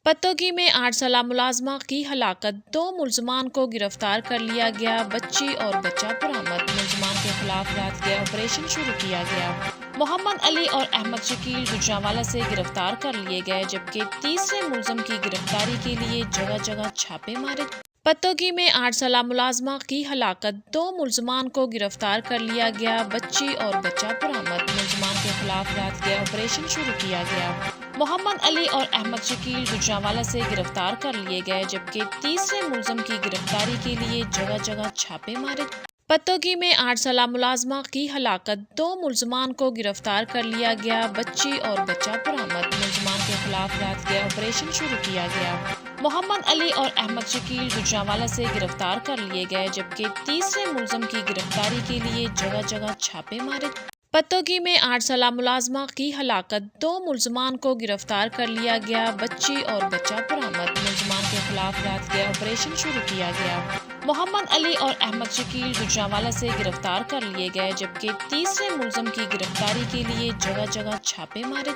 پتوکی میں 8 سالہ ملازمہ کی ہلاکت، 2 ملزمان کو گرفتار کر لیا گیا، بچی اور بچہ برآمد، ملزمان کے خلاف رات گئے آپریشن شروع کیا گیا۔ محمد علی اور احمد شکیل گوجرانوالہ سے گرفتار کر لیے گئے، جبکہ تیسرے ملزم کی گرفتاری کے لیے جگہ جگہ چھاپے مارے۔ پتوکی میں 8 سالہ ملازمہ کی ہلاکت، 2 ملزمان کو گرفتار کر لیا گیا، بچی اور بچہ برآمد، ملزمان کے خلاف رات گئے آپریشن شروع کیا گیا۔ محمد علی اور احمد شکیل گوجرانوالہ سے گرفتار کر لیے گئے، جبکہ تیسرے ملزم کی گرفتاری کے لیے جگہ جگہ چھاپے مارے۔ پتوکی میں 8 سالہ ملازمہ کی ہلاکت، 2 ملزمان کو گرفتار کر لیا گیا، بچی اور بچہ برآمد، ملزمان کے خلاف رات گئے آپریشن شروع کیا گیا۔ محمد علی اور احمد شکیل گوجرانوالہ سے گرفتار کر لیے گئے، جبکہ تیسرے ملزم کی گرفتاری کے لیے جگہ جگہ چھاپے مارے۔ پتوکی میں 8 سالہ ملازمہ کی ہلاکت، 2 ملزمان کو گرفتار کر لیا گیا، بچی اور بچہ برآمد، ملزمان کے خلاف رات گئے آپریشن شروع کیا گیا۔ محمد علی اور احمد شکیل گوجرانوالہ سے گرفتار کر لیے گئے، جبکہ تیسرے ملزم کی گرفتاری کے لیے جگہ جگہ چھاپے مارے۔